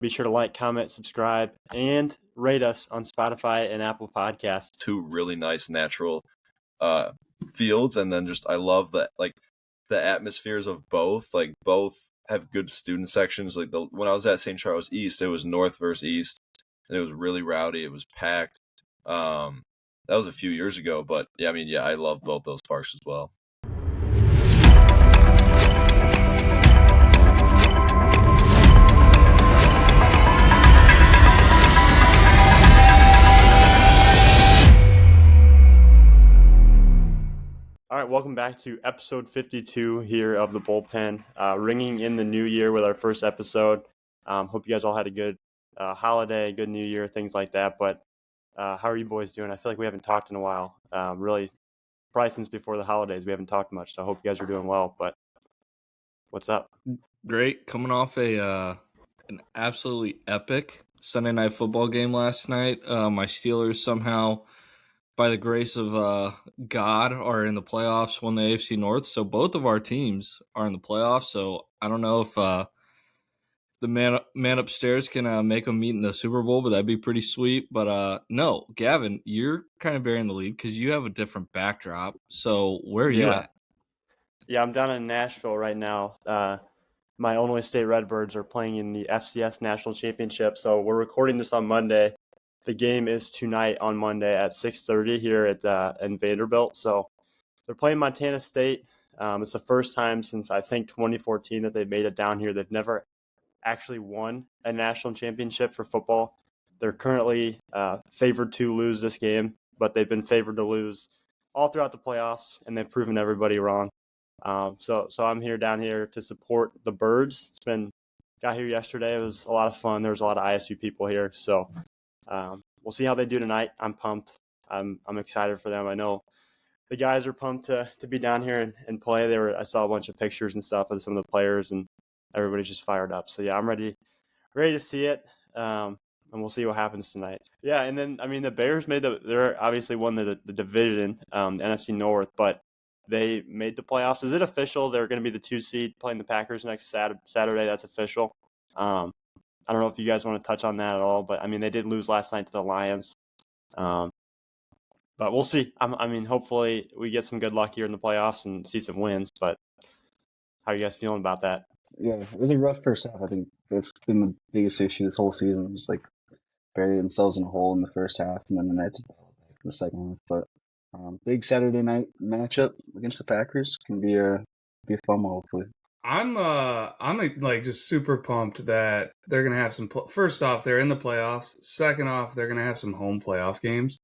Be sure to like, comment, subscribe, and rate us on Spotify and Apple Podcasts. Two really nice natural fields, and then I love the atmospheres of both. Like both have good student sections. Like when I was at St. Charles East, it was North versus East, and it was really rowdy. It was packed. That was a few years ago, but I love both those parks as well. All right, welcome back to episode 52 here of the Bullpen, ringing in the new year with our first episode. Hope you guys all had a good holiday, good new year, things like that. But how are you boys doing? I feel like we haven't talked in a while. Really, probably since before the holidays, we haven't talked much. So I hope you guys are doing well. But what's up? Great. Coming off an absolutely epic Sunday night football game last night. My Steelers somehow, by the grace of God, are in the playoffs, won the AFC North. So both of our teams are in the playoffs. So I don't know if the man upstairs can make them meet in the Super Bowl, but that'd be pretty sweet. But no, Gavin, you're kind of bearing the lead because you have a different backdrop. So where are you at? Yeah, I'm down in Nashville right now. My Illinois State Redbirds are playing in the FCS National Championship. So we're recording this on Monday. The game is tonight on Monday at 6:30 here at in Vanderbilt. So they're playing Montana State. It's the first time since I think 2014 that they've made it down here. They've never actually won a national championship for football. They're currently favored to lose this game, but they've been favored to lose all throughout the playoffs, and they've proven everybody wrong. So I'm here down here to support the Birds. Got here yesterday. It was a lot of fun. There was a lot of ISU people here. So we'll see how they do tonight. I'm pumped. I'm excited for them. I know the guys are pumped to be down here and play. I saw a bunch of pictures and stuff of some of the players, and everybody's just fired up. So yeah, I'm ready to see it. And we'll see what happens tonight. Yeah, and then the Bears they're obviously won the division, the NFC North, but they made the playoffs. Is it official? They're going to be the 2 seed playing the Packers next Saturday. That's official. I don't know if you guys want to touch on that at all, but they did lose last night to the Lions. But we'll see. Hopefully we get some good luck here in the playoffs and see some wins. But how are you guys feeling about that? Yeah, it was a rough first half. I think that's been the biggest issue this whole season. Just buried themselves in a hole in the first half, and then the Knights in the second half. But big Saturday night matchup against the Packers can be a fun one, hopefully. I'm just super pumped that they're gonna have some. First off, they're in the playoffs. Second off, they're gonna have some home playoff games.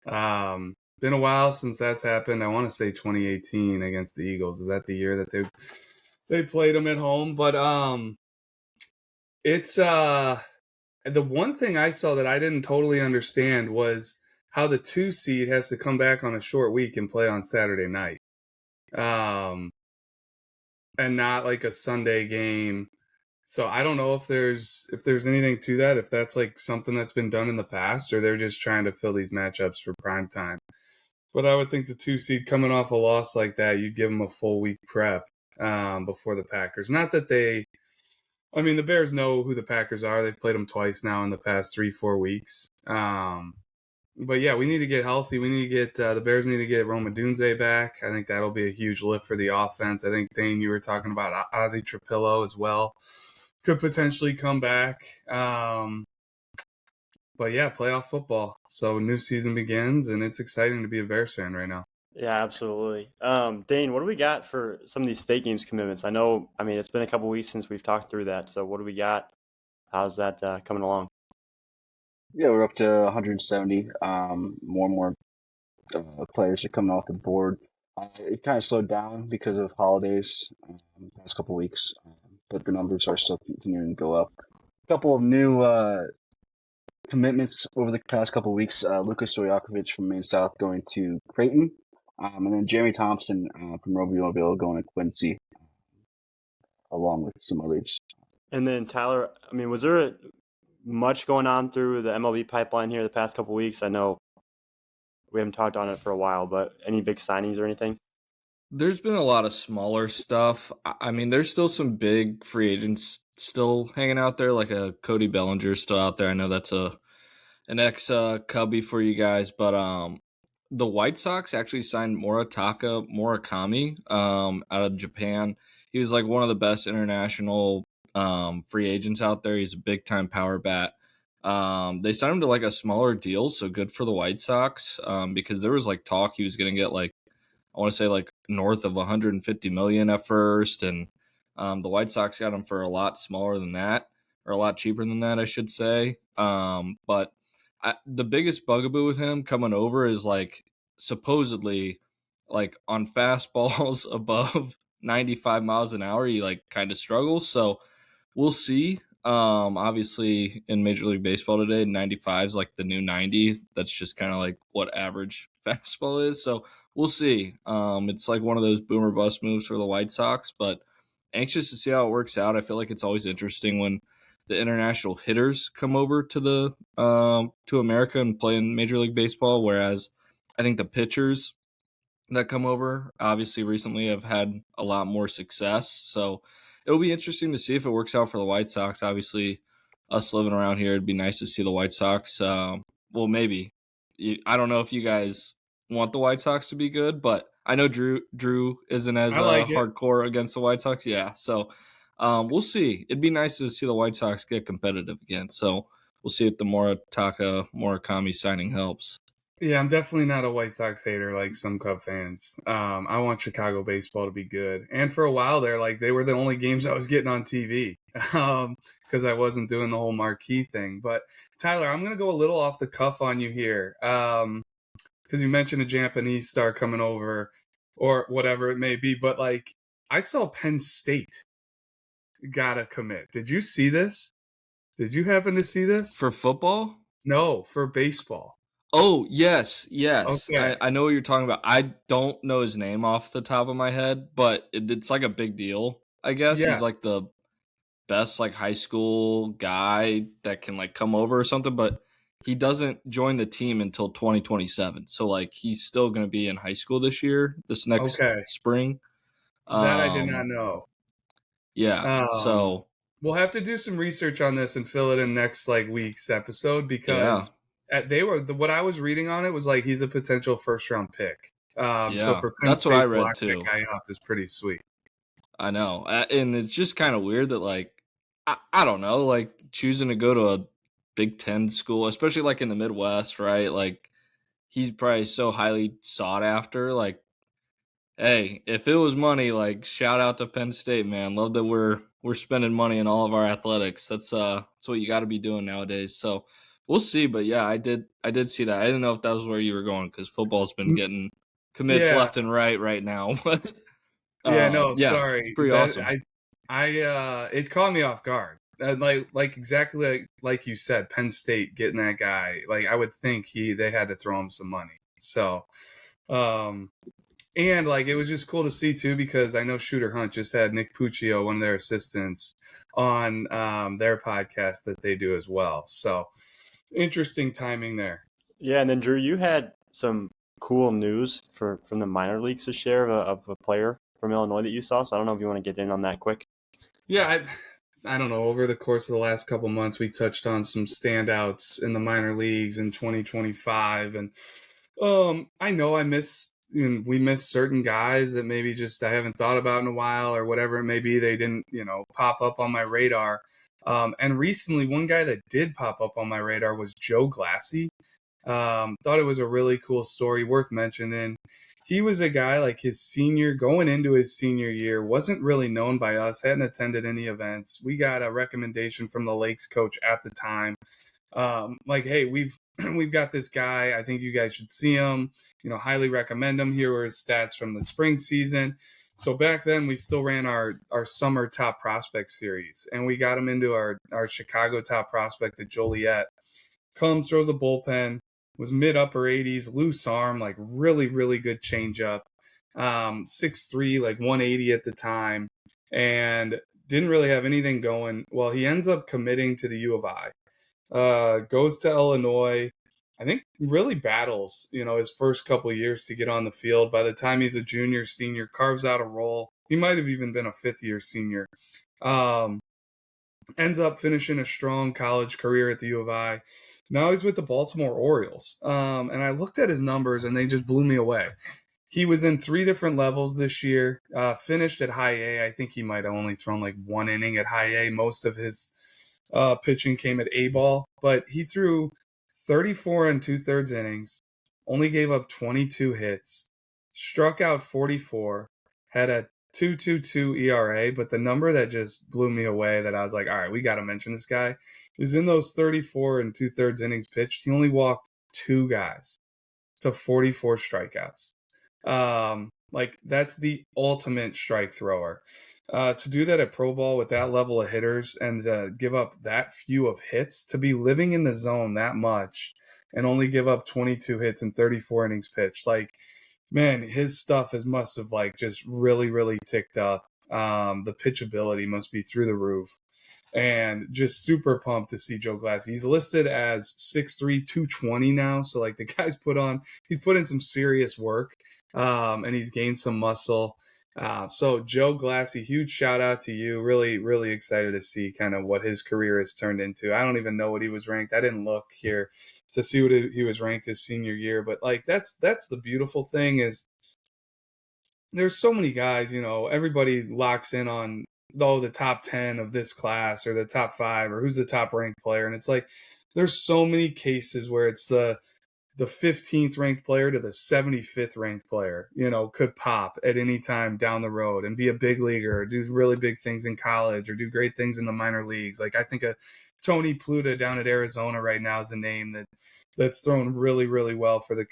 Been a while since that's happened. I want to say 2018 against the Eagles. Is that the year that they played them at home? But it's the one thing I saw that I didn't totally understand was how the 2 seed has to come back on a short week and play on Saturday night. And not like a Sunday game. So I don't know if there's anything to that, if that's like something that's been done in the past, or they're just trying to fill these matchups for prime time. But I would think the 2 seed coming off a loss like that, you'd give them a full week prep before the Packers. Not that the Bears know who the Packers are. They've played them twice now in the past 3-4 weeks. But yeah, we need to get healthy. We need to get the Bears need to get Rome Odunze back. I think that'll be a huge lift for the offense. I think, Dane, you were talking about Ozzie Trapillo as well. Could potentially come back. But yeah, playoff football. So new season begins, and it's exciting to be a Bears fan right now. Yeah, absolutely. Dane, what do we got for some of these state games commitments? I know, it's been a couple weeks since we've talked through that. So what do we got? How's that coming along? Yeah, we're up to 170. More and more players are coming off the board. It kind of slowed down because of holidays the past couple weeks, but the numbers are still continuing to go up. A couple of new commitments over the past couple of weeks. Lucas Stojakovic from Maine South going to Creighton, and then Jeremy Thompson from Robyville going to Quincy, along with some others. And then Tyler, was there much going on through the MLB pipeline here the past couple of weeks? I know we haven't talked on it for a while, but any big signings or anything? There's been a lot of smaller stuff. There's still some big free agents still hanging out there, like a Cody Bellinger still out there. I know that's an ex Cubby for you guys, but the White Sox actually signed Moritaka Murakami out of Japan. He was like one of the best international free agents out there. He's a big time power bat. They signed him to like a smaller deal, so good for the White Sox because there was like talk he was going to get like, I want to say like north of 150 million at first, and the White Sox got him for a lot smaller than that, or a lot cheaper than that, I should say. But the biggest bugaboo with him coming over is like supposedly like on fastballs above 95 miles an hour, he like kind of struggles. So we'll see. Obviously in Major League Baseball today, 95 is like the new 90. That's just kind of like what average fastball is. So we'll see. It's like one of those boomer bust moves for the White Sox, but anxious to see how it works out. I feel like it's always interesting when the international hitters come over to the to America and play in Major League Baseball, whereas I think the pitchers that come over obviously recently have had a lot more success. So it'll be interesting to see if it works out for the White Sox. Obviously, us living around here, it'd be nice to see the White Sox. Well, maybe. I don't know if you guys want the White Sox to be good, but I know Drew isn't as I like it. hardcore against the White Sox. Yeah, so we'll see. It'd be nice to see the White Sox get competitive again. So we'll see if the Moritaka Murakami signing helps. Yeah, I'm definitely not a White Sox hater like some Cub fans. I want Chicago baseball to be good. And for a while there, like they were the only games I was getting on TV because I wasn't doing the whole marquee thing. But Tyler, I'm going to go a little off the cuff on you here because you mentioned a Japanese star coming over or whatever it may be. But like I saw Penn State gotta commit. Did you see this? Did you happen to see this? For football? No, for baseball. Oh, yes. Okay. I know what you're talking about. I don't know his name off the top of my head, but it's like a big deal, I guess. Yes. He's like the best like high school guy that can like come over or something, but he doesn't join the team until 2027. So like he's still going to be in high school this next spring. That I did not know. Yeah. So we'll have to do some research on this and fill it in next like week's episode because what I was reading on it was like he's a potential first round pick. So for Penn that's State what I to read lock too. that guy up is pretty sweet. I know, and it's just kind of weird that like I don't know, like choosing to go to a Big Ten school, especially like in the Midwest, right? Like he's probably so highly sought after. Like, hey, if it was money, like shout out to Penn State, man. Love that we're spending money in all of our athletics. That's what you got to be doing nowadays. So we'll see, but yeah, I did see that. I didn't know if that was where you were going because football's been getting commits left and right now. But sorry, it's pretty awesome. I it caught me off guard. Like exactly like you said, Penn State getting that guy. Like I would think they had to throw him some money. So, and like it was just cool to see too because I know Shooter Hunt just had Nick Puccio, one of their assistants, on their podcast that they do as well. So interesting timing there. Yeah, and then Drew, you had some cool news from the minor leagues to share of a player from Illinois that you saw. So I don't know if you want to get in on that quick. Yeah, I don't know. Over the course of the last couple months, we touched on some standouts in the minor leagues in 2025, and I know we miss certain guys that maybe just I haven't thought about in a while or whatever it may be. They didn't, pop up on my radar. And recently, one guy that did pop up on my radar was Joe Glassy. Thought it was a really cool story worth mentioning. He was a guy like going into his senior year, wasn't really known by us, hadn't attended any events. We got a recommendation from the Lakes coach at the time. Like, hey, we've got this guy. I think you guys should see him, highly recommend him. Here are his stats from the spring season. So back then we still ran our summer top prospect series and we got him into our Chicago top prospect at Joliet. Comes, throws a bullpen, was mid upper 80s, loose arm, like really, really good changeup. 6'3", like 180 at the time, and didn't really have anything going. Well, he ends up committing to the U of I. Goes to Illinois. I think really battles, his first couple of years to get on the field. By the time he's a junior, senior, carves out a role. He might have even been a fifth-year senior. ends up finishing a strong college career at the U of I. Now he's with the Baltimore Orioles. And I looked at his numbers and they just blew me away. He was in 3 different levels this year, finished at high A. I think he might have only thrown like 1 inning at high A. Most of his pitching came at A ball, but he threw 34 and 2/3 innings, only gave up 22 hits, struck out 44, had a 2.22 ERA, but the number that just blew me away that I was like, all right, we got to mention this guy is in those 34 and 2/3 innings pitched. He only walked 2 guys to 44 strikeouts. Like that's the ultimate strike thrower. To do that at pro ball with that level of hitters and give up that few of hits, to be living in the zone that much and only give up 22 hits and 34 innings pitched, like, man, his stuff must have like just really, really ticked up. The pitchability must be through the roof. And just super pumped to see Joe Glassy. He's listed as 6'3", 220 now. So like the guy's put in some serious work, and he's gained some muscle. So Joe Glassy, huge shout out to you. Really, really excited to see kind of what his career has turned into. I don't even know what he was ranked. I didn't look here to see what he was ranked his senior year, but like that's the beautiful thing is there's so many guys, everybody locks in on the top 10 of this class or the top 5 or who's the top ranked player. And it's like, there's so many cases where it's the 15th ranked player to the 75th ranked player, could pop at any time down the road and be a big leaguer or do really big things in college or do great things in the minor leagues. Like I think Tony Pluta down at Arizona right now is a name that's thrown really, really well for the,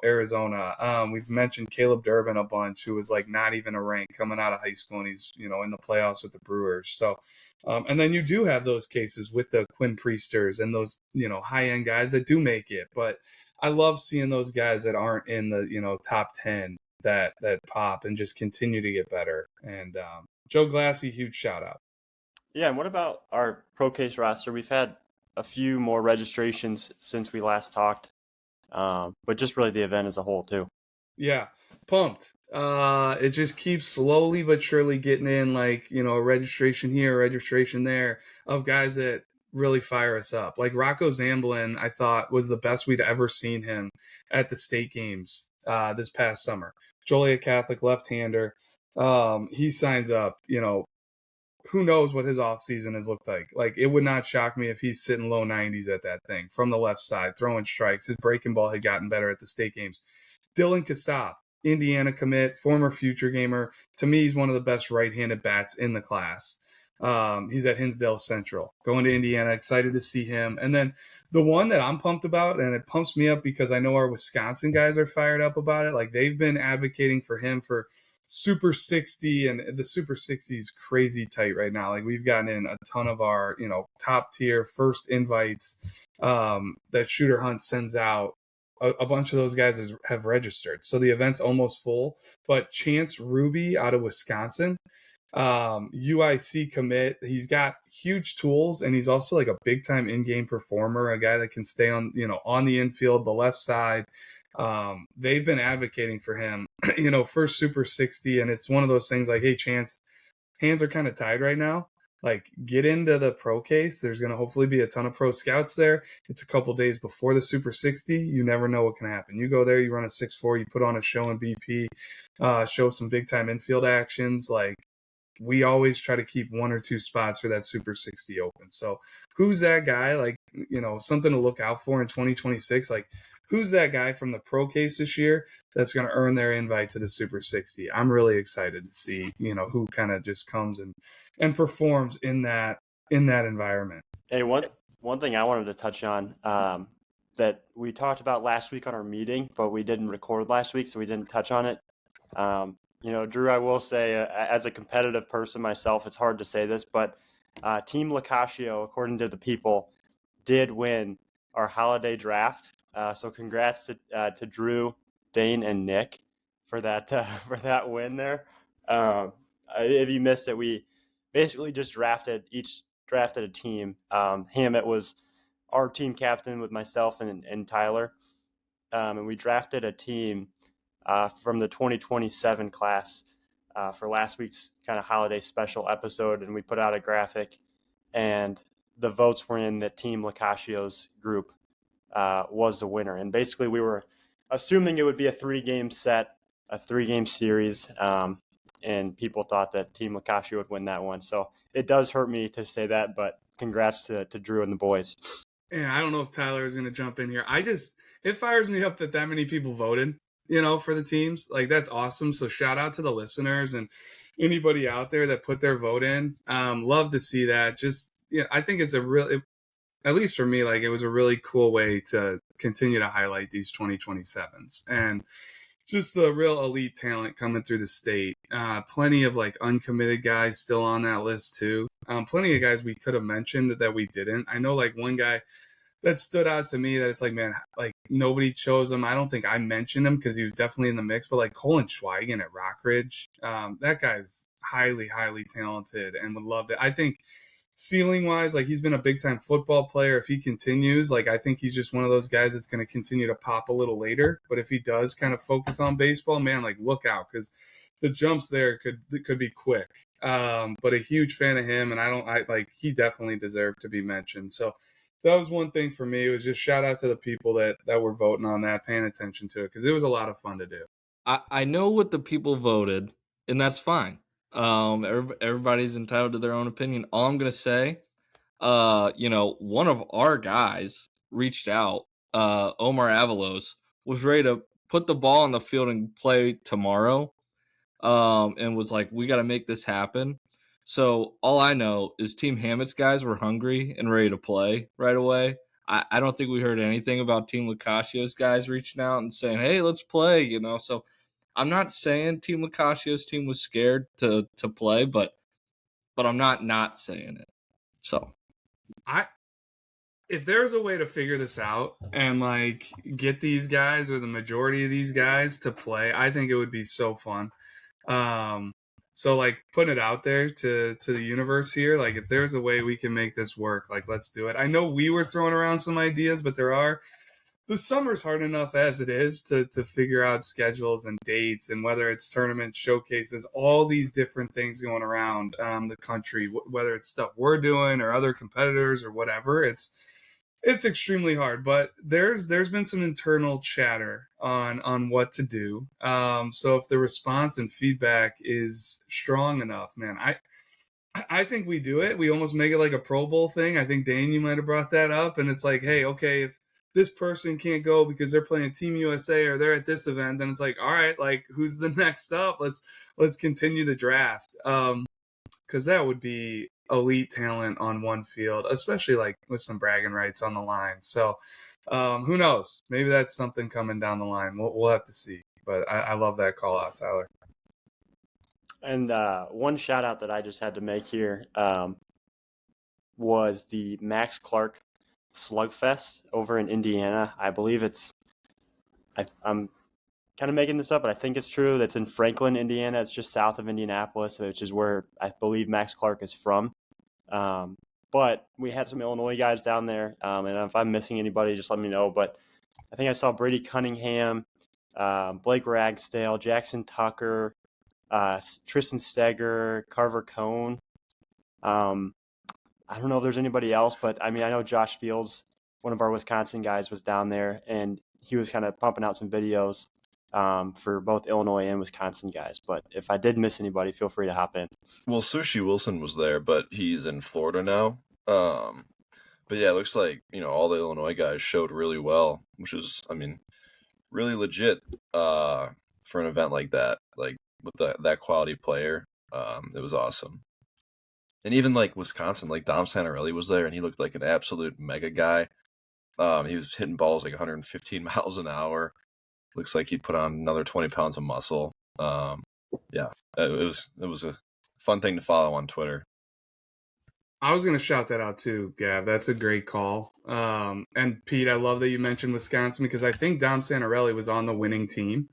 Arizona. We've mentioned Caleb Durbin a bunch, who was like not even a rank coming out of high school, and he's, in the playoffs with the Brewers. So, and then you do have those cases with the Quinn Priesters and those, high-end guys that do make it. But I love seeing those guys that aren't in the, top 10 that pop and just continue to get better. And Joe Glassy, huge shout out. Yeah, and what about our ProCase roster? We've had a few more registrations since we last talked, but just really the event as a whole too. Yeah, pumped. It just keeps slowly but surely getting in, like, a registration here, a registration there of guys that really fire us up. Like Rocco Zamblin, I thought was the best we'd ever seen him at the state games this past summer. Joliet Catholic left-hander. He signs up, who knows what his offseason has looked like. Like, it would not shock me if he's sitting low 90s at that thing from the left side, throwing strikes. His breaking ball had gotten better at the state games. Dylan Kassab, Indiana commit, former future gamer. To me, he's one of the best right-handed bats in the class. He's at Hinsdale Central, going to Indiana. Excited to see him. And then the one that I'm pumped about, and it pumps me up because I know our Wisconsin guys are fired up about it. Like, they've been advocating for him for Super 60, and the Super 60 is crazy tight right now. Like, we've gotten in a ton of our, top tier first invites that Shooter Hunt sends out. A bunch of those guys have registered. So the event's almost full. But Chance Ruby out of Wisconsin, UIC commit, he's got huge tools, and he's also like a big time in-game performer, a guy that can stay on, on the infield, the left side. They've been advocating for him, for Super 60. And it's one of those things like, hey, Chance, hands are kind of tied right now. Like, get into the ProCase. There's going to hopefully be a ton of pro scouts there. It's a couple days before the Super 60. You never know what can happen. You go there, you run a 6.4, you put on a show in BP, show some big time infield actions. Like, we always try to keep 1 or 2 spots for that Super 60 open. So who's that guy? Like, something to look out for in 2026. Like, who's that guy from the ProCase this year that's going to earn their invite to the Super 60? I'm really excited to see, who kind of just comes and performs in that environment. Hey, one thing I wanted to touch on that we talked about last week on our meeting, but we didn't record last week, so we didn't touch on it. Drew, I will say, as a competitive person myself, it's hard to say this, but Team Locascio, according to the people, did win our holiday draft. So congrats to Drew, Dane, and Nick for that win there. If you missed it, we basically just drafted a team. Hammett was our team captain with myself and Tyler, and we drafted a team from the 2027 class for last week's kind of holiday special episode, and we put out a graphic. and the votes were in that Team Lacasio's group was the winner. And basically, we were assuming it would be a 3-game set, a 3-game series, and people thought that Team Lacasio would win that one. So it does hurt me to say that, but congrats to Drew and the boys. And I don't know if Tyler is going to jump in here. It fires me up that many people voted, for the teams. Like, that's awesome. So shout out to the listeners and anybody out there that put their vote in. Love to see that. I think it's at least for me, like, it was a really cool way to continue to highlight these 2027s and just the real elite talent coming through the state. Plenty of like uncommitted guys still on that list too. Plenty of guys we could have mentioned that we didn't. I know like one guy that stood out to me that it's like, man, like nobody chose him. I don't think I mentioned him because he was definitely in the mix, but like Colin Schweigen at Rockridge, that guy's highly, highly talented and would love it. I think ceiling wise, like he's been a big time football player. If he continues, like I think he's just one of those guys that's going to continue to pop a little later. But if he does kind of focus on baseball, man, like look out because the jumps there could be quick. But a huge fan of him, and he definitely deserved to be mentioned. So that was one thing for me. It was just shout out to the people that were voting on that, paying attention to it because it was a lot of fun to do. I know what the people voted, and that's fine. Everybody's entitled to their own opinion. All I'm gonna say, one of our guys reached out. Omar Avalos was ready to put the ball on the field and play tomorrow, and was like, "We got to make this happen." So all I know is Team Hammett's guys were hungry and ready to play right away. I don't think we heard anything about Team Lacasio's guys reaching out and saying, "Hey, let's play," So I'm not saying Team Lacasio's team was scared to play, but I'm not saying it. So if there's a way to figure this out and like get these guys or the majority of these guys to play, I think it would be so fun. So like putting it out there to the universe here, like if there's a way we can make this work, like let's do it. I know we were throwing around some ideas, but the summer's hard enough as it is to figure out schedules and dates and whether it's tournament showcases, all these different things going around the country, whether it's stuff we're doing or other competitors or whatever. It's extremely hard, but there's been some internal chatter on what to do. So if the response and feedback is strong enough, man, I think we do it. We almost make it like a Pro Bowl thing. I think Dane, you might have brought that up, and it's like, hey, okay, if this person can't go because they're playing Team USA or they're at this event, then it's like, all right, like who's the next up? Let's continue the draft. Because that would be elite talent on one field, especially like with some bragging rights on the line. So who knows? Maybe that's something coming down the line. We'll have to see. But I love that call out, Tyler. And one shout out that I just had to make here was the Max Clark Slugfest over in Indiana. I believe I'm kind of making this up, but I think it's true. That's in Franklin, Indiana. It's just south of Indianapolis, which is where I believe Max Clark is from. But we had some Illinois guys down there, and if I'm missing anybody, just let me know. But I think I saw Brady Cunningham, Blake Ragsdale, Jackson Tucker, Tristan Steger, Carver Cone. I don't know if there's anybody else, but I mean, I know Josh Fields, one of our Wisconsin guys, was down there, and he was kind of pumping out some videos for both Illinois and Wisconsin guys. But if I did miss anybody, feel free to hop in. Well, Sushi Wilson was there, but he's in Florida now. But yeah, it looks like, all the Illinois guys showed really well, which is, I mean, really legit for an event like that, like with that quality player. It was awesome. And even like Wisconsin, like Dom Santarelli was there, and he looked like an absolute mega guy. He was hitting balls like 115 miles an hour. Looks like he put on another 20 pounds of muscle. Yeah, it was a fun thing to follow on Twitter. I was going to shout that out too, Gav. That's a great call. And Pete, I love that you mentioned Wisconsin because I think Dom Santarelli was on the winning team.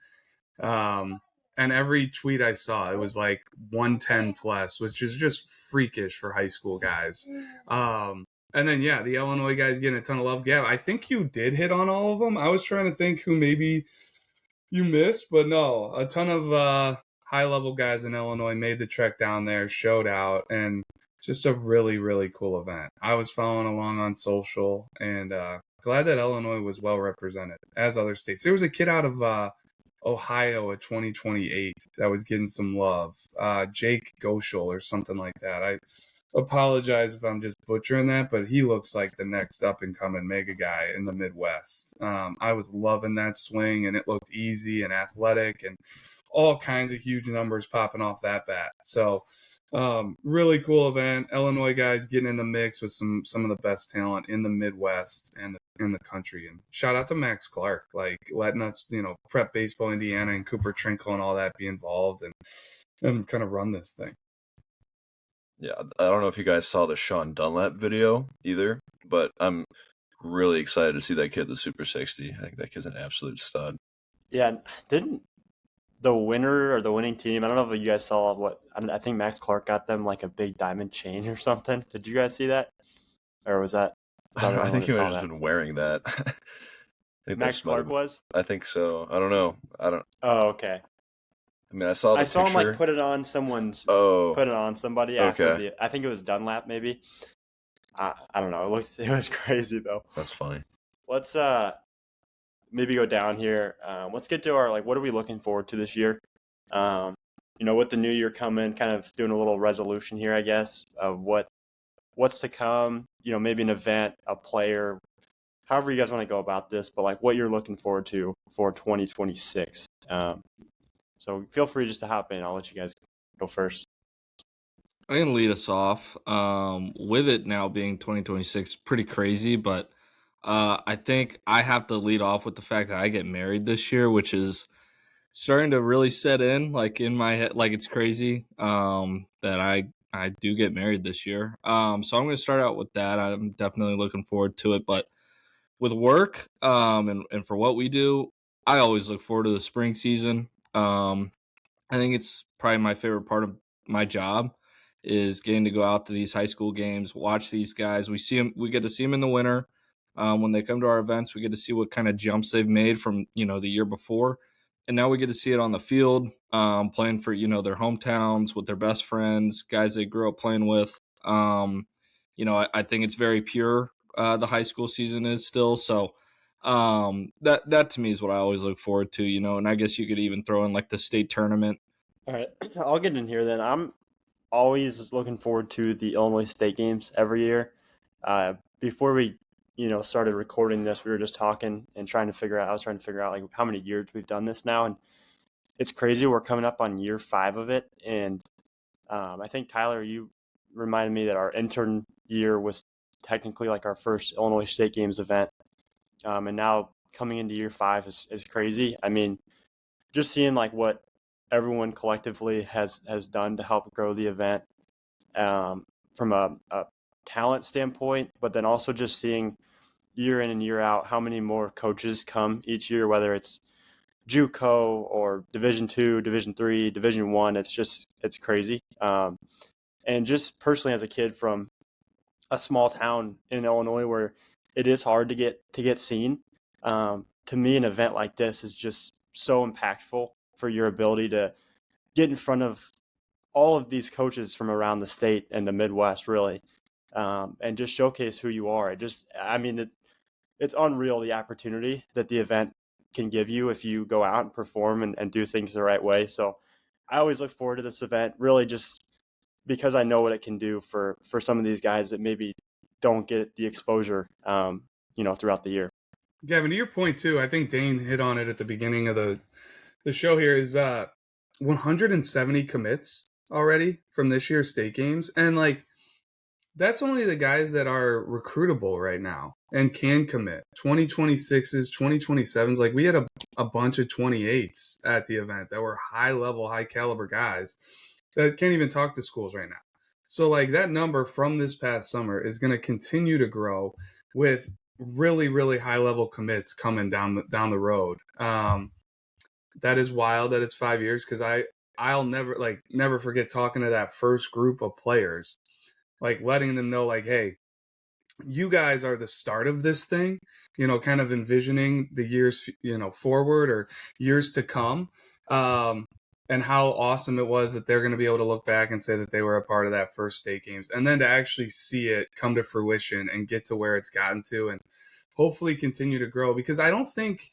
And every tweet I saw, it was like 110 plus, which is just freakish for high school guys. And then, yeah, the Illinois guys getting a ton of love. Gav, I think you did hit on all of them. I was trying to think who maybe you missed, but no, a ton of high-level guys in Illinois made the trek down there, showed out, and just a really, really cool event. I was following along on social, and glad that Illinois was well represented, as other states. There was a kid out of Ohio at 2028 that was getting some love. Jake Goschel or something like that. I apologize if I'm just butchering that, but he looks like the next up and coming mega guy in the Midwest. I was loving that swing, and it looked easy and athletic, and all kinds of huge numbers popping off that bat. So really cool event. Illinois guys getting in the mix with some of the best talent in the Midwest and in the country. And shout out to Max Clark, like letting us, Prep Baseball Indiana and Cooper Trinkle and all that be involved and kind of run this thing. Yeah, I don't know if you guys saw the Sean Dunlap video either, but I'm really excited to see that kid at the Super 60. I think that kid's an absolute stud. Yeah, didn't the winner or the winning team, I don't know if you guys saw I think Max Clark got them like a big diamond chain or something. Did you guys see that? Or was that? I think he might have just been wearing that. I think Max Clark was? I think so. I don't know. Oh, okay. I mean, I saw him like put it on someone's. Oh. Put it on somebody after I think it was Dunlap maybe. I don't know. It was crazy though. That's funny. Let's maybe go down here. Let's get to our what are we looking forward to this year? With the new year coming, kind of doing a little resolution here, I guess, of what's to come. Maybe an event, a player, however you guys want to go about this, but what you're looking forward to for 2026. So feel free just to hop in. I'll let you guys go first. I'm going to lead us off. With it now being 2026, pretty crazy, but I think I have to lead off with the fact that I get married this year, which is starting to really set in in my head. It's crazy that I do get married this year. So I'm going to start out with that. I'm definitely looking forward to it. But with work and for what we do, I always look forward to the spring season. I think it's probably my favorite part of my job is getting to go out to these high school games, watch these guys. We get to see them in the winter. When they come to our events, we get to see what kind of jumps they've made from, the year before. And now we get to see it on the field, playing for, their hometowns with their best friends, guys they grew up playing with. I think it's very pure, the high school season is still. So that to me is what I always look forward to, and I guess you could even throw in the state tournament. All right, I'll get in here then. I'm always looking forward to the Illinois State games every year. Before we started recording this, we were just talking and I was trying to figure out how many years we've done this now. And it's crazy. We're coming up on year 5 of it. And I think, Tyler, you reminded me that our intern year was technically our first Illinois State Games event. And now coming into year 5 is crazy. I mean, just seeing what everyone collectively has done to help grow the event from a talent standpoint, but then also just seeing year in and year out how many more coaches come each year, whether it's JUCO or Division II, Division III, Division I. It's crazy. And just personally as a kid from a small town in Illinois where it is hard to get seen, to me an event like this is just so impactful for your ability to get in front of all of these coaches from around the state and the Midwest, really, and just showcase who you are. It's unreal the opportunity that the event can give you if you go out and perform and do things the right way. So I always look forward to this event, really just because I know what it can do for some of these guys that maybe don't get the exposure, throughout the year. Gavin, to your point too, I think Dane hit on it at the beginning of the show here is 170 commits already from this year's state games. And that's only the guys that are recruitable right now and can commit. 2026s, 2027s. We had a bunch of 28s at the event that were high level, high caliber guys that can't even talk to schools right now. So that number from this past summer is going to continue to grow with really, really high level commits coming down the road. That is wild that it's 5 years, because I'll never forget talking to that first group of players, letting them know hey, you guys are the start of this thing, kind of envisioning the years, forward or years to come. and how awesome it was that they're going to be able to look back and say that they were a part of that first state games, and then to actually see it come to fruition and get to where it's gotten to, and hopefully continue to grow. Because I don't think,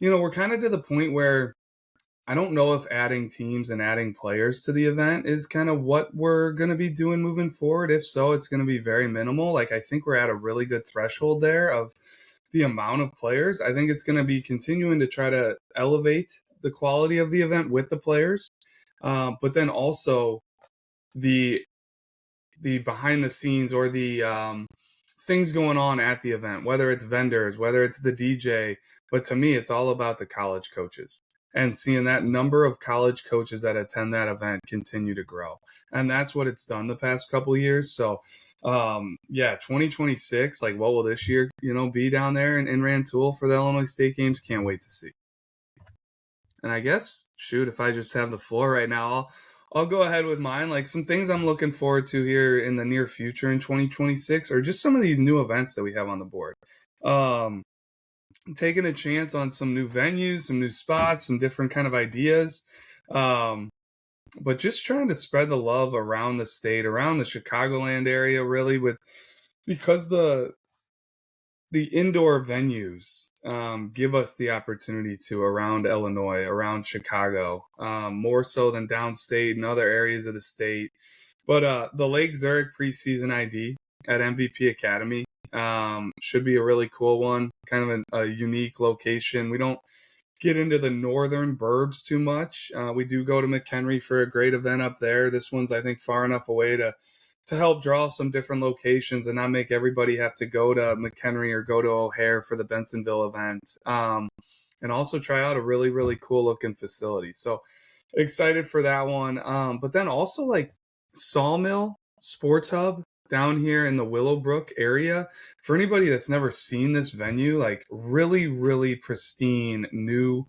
we're kind of to the point where I don't know if adding teams and adding players to the event is kind of what we're going to be doing moving forward. If so, it's going to be very minimal. Like, I think we're at a really good threshold there of the amount of players. I think it's going to be continuing to try to elevate the quality of the event with the players, but then also the behind the scenes, or the things going on at the event, whether it's vendors, whether it's the DJ. But to me, it's all about the college coaches, and seeing that number of college coaches that attend that event continue to grow. And that's what it's done the past couple of years. So 2026, like, what will this year, be down there in Rantoul for the Illinois State games? Can't wait to see. And I guess, if I just have the floor right now, I'll go ahead with mine. Like, some things I'm looking forward to here in the near future in 2026, or just some of these new events that we have on the board. Taking a chance on some new venues, some new spots, some different kind of ideas. But just trying to spread the love around the state, around the Chicagoland area, really, because the indoor venues give us the opportunity to, around Illinois, around Chicago, more so than downstate and other areas of the state. But the Lake Zurich preseason ID at MVP Academy should be a really cool one, kind of a unique location. We don't get into the northern burbs too much. We do go to McHenry for a great event up there. This one's, I think, far enough away to help draw some different locations and not make everybody have to go to McHenry or go to O'Hare for the Bensonville event. And also try out a really, really cool looking facility. So excited for that one. But then also, like, Sawmill Sports Hub down here in the Willowbrook area. For anybody that's never seen this venue, like, really, really pristine new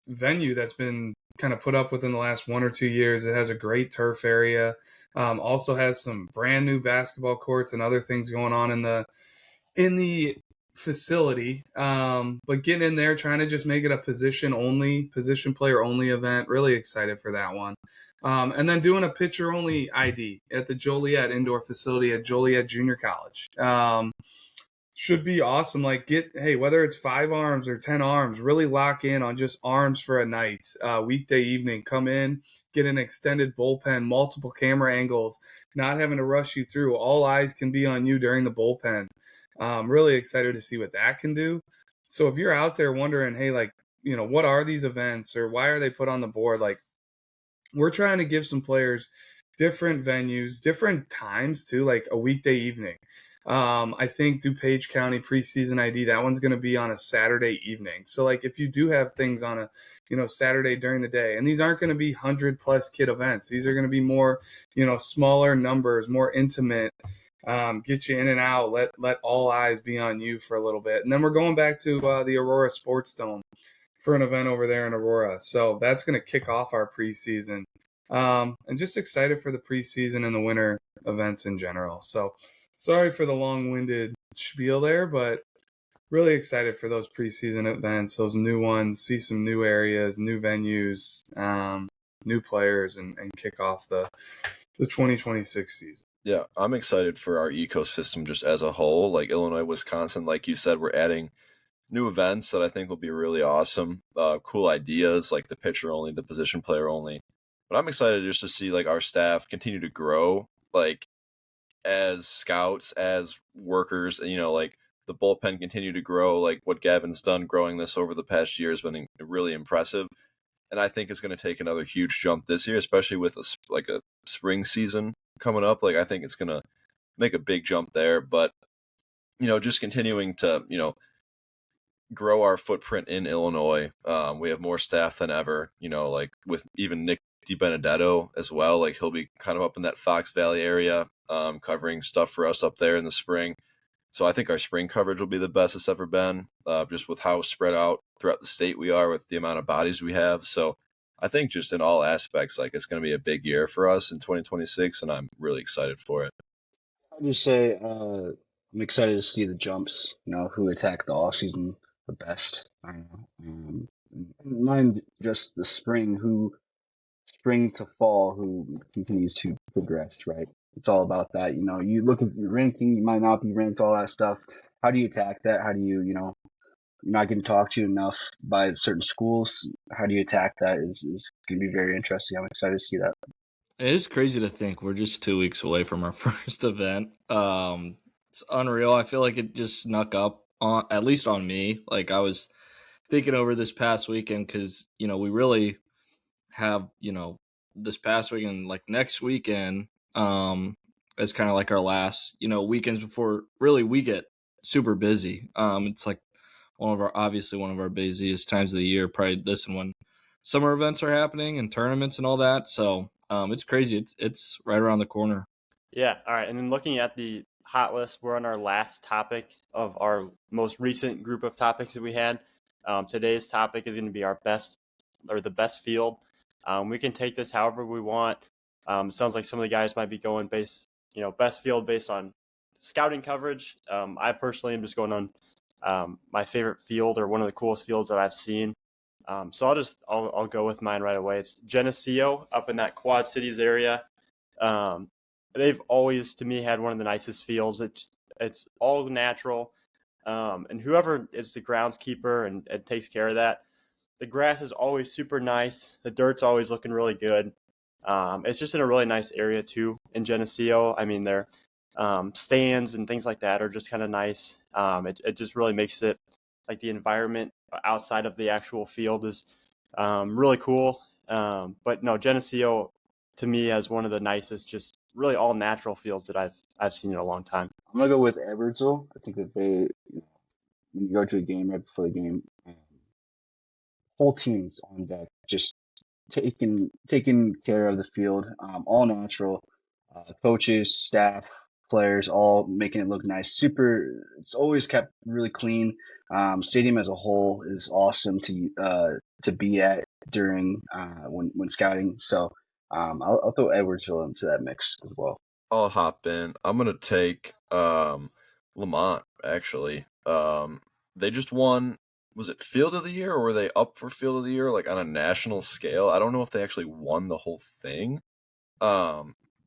venue that's been kind of put up within the last 1 or 2 years. It has a great turf area. Also has some brand new basketball courts and other things going on in the facility. But getting in there, trying to just make it a position player only event. Really excited for that one. And then doing a pitcher only ID at the Joliet indoor facility at Joliet Junior College. Should be awesome. Like, whether it's 5 arms or 10 arms, really lock in on just arms for a night, weekday evening. Come in, get an extended bullpen, multiple camera angles, not having to rush you through. All eyes can be on you during the bullpen. Really excited to see what that can do. So if you're out there wondering, hey, like, what are these events, or why are they put on the board? Like, we're trying to give some players different venues, different times too, like a weekday evening. I think DuPage County preseason ID, that one's going to be on a Saturday evening. So, like, if you do have things on a, Saturday during the day, and these aren't going to be 100+ kid events. These are going to be more, smaller numbers, more intimate, get you in and out, let all eyes be on you for a little bit. And then we're going back to the Aurora Sports Dome for an event over there in Aurora. So that's going to kick off our preseason. And just excited for the preseason and the winter events in general. So sorry for the long-winded spiel there, but really excited for those preseason events, those new ones, see some new areas, new venues, new players, and kick off the 2026 season. Yeah, I'm excited for our ecosystem just as a whole. Like, Illinois, Wisconsin, like you said, we're adding new events that I think will be really awesome. Cool ideas, like the pitcher only, the position player only. But I'm excited just to see, like, our staff continue to grow, like, as scouts, as workers, like, the bullpen continue to grow. Like, what Gavin's done growing this over the past year has been really impressive. And I think it's going to take another huge jump this year, especially with a spring season coming up. Like, I think it's going to make a big jump there. But, just continuing to, grow our footprint in Illinois. We have more staff than ever, like, with even Nick DiBenedetto as well. Like, he'll be kind of up in that Fox Valley area, covering stuff for us up there in the spring. So I think our spring coverage will be the best it's ever been, just with how spread out throughout the state we are with the amount of bodies we have. So I think just in all aspects, like, it's going to be a big year for us in 2026, and I'm really excited for it. I'll just say I'm excited to see the jumps, who attack the offseason the best. I don't know. not even just the spring to fall, who continues to progress, right? It's all about that. You look at your ranking, you might not be ranked, all that stuff. How do you attack that? How do you're not getting talked to enough by certain schools? How do you attack that is going to be very interesting. I'm excited to see that. It is crazy to think we're just 2 weeks away from our first event. It's unreal. I feel like it just snuck up on, at least on me. Like I was thinking over this past weekend because we really have this past weekend, like next weekend, as kind of like our last weekends before really we get super busy. It's like obviously one of our busiest times of the year, probably this and when summer events are happening and tournaments and all that. So it's crazy. It's right around the corner. Yeah. All right. And then looking at the hot list, we're on our last topic of our most recent group of topics that we had. Today's topic is going to be our the best field. We can take this however we want. It sounds like some of the guys might be going best field based on scouting coverage. I personally am just going on my favorite field or one of the coolest fields that I've seen. So I'll go with mine right away. It's Geneseo up in that Quad Cities area. They've always, to me, had one of the nicest fields. It's all natural. And whoever is the groundskeeper and takes care of that, the grass is always super nice. The dirt's always looking really good. It's just in a really nice area too in Geneseo. I mean, their stands and things like that are just kind of nice. It just really makes it like the environment outside of the actual field is really cool. But no, Geneseo to me has one of the nicest, just really all natural fields that I've seen in a long time. I'm gonna go with Edwardsville. I think that when you go to a game right before the game, whole team's on deck, just taking care of the field, all natural. Coaches, staff, players, all making it look nice. It's always kept really clean. Stadium as a whole is awesome to be at during when scouting. So I'll throw Edwardsville into that mix as well. I'll hop in. I'm gonna take Lamont actually. They just won. Was it Field of the Year or were they up for Field of the Year like on a national scale? I don't know if they actually won the whole thing.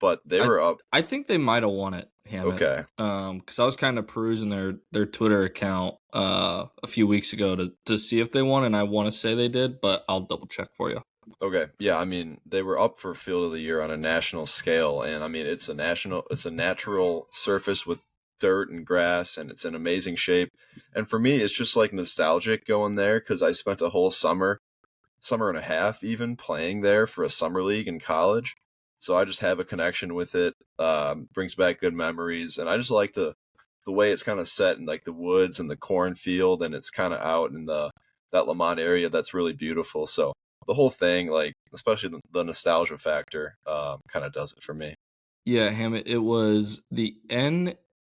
But they were up. I think they might have won it, Hammett. Okay. Because I was kind of perusing their Twitter account a few weeks ago to see if they won, and I want to say they did, but I'll double check for you. Okay. Yeah, I mean, they were up for Field of the Year on a national scale, and I mean, it's a natural surface with dirt and grass, and it's in amazing shape. And for me, it's just like nostalgic going there because I spent a whole summer and a half even playing there for a summer league in college. So I just have a connection with it. Brings back good memories, and I just like the way it's kind of set in like the woods and the cornfield, and it's kind of out in that Lamont area. That's really beautiful. So the whole thing, like especially the nostalgia factor, kind of does it for me. Yeah, Hammett. It was the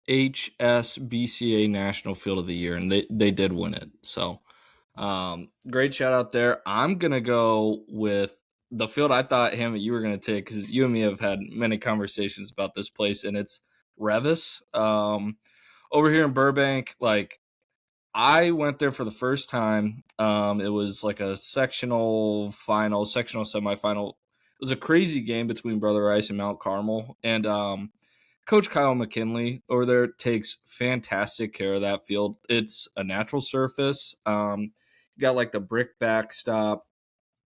NHSBCA National Field of the Year, and they did win it. So great shout out there. I'm gonna go with the field I thought, Hammett, you were going to take, because you and me have had many conversations about this place, and it's Revis. Over here in Burbank, like, I went there for the first time. It was like a sectional semifinal. It was a crazy game between Brother Rice and Mount Carmel, and Coach Kyle McKinley over there takes fantastic care of that field. It's a natural surface. You got like the brick backstop.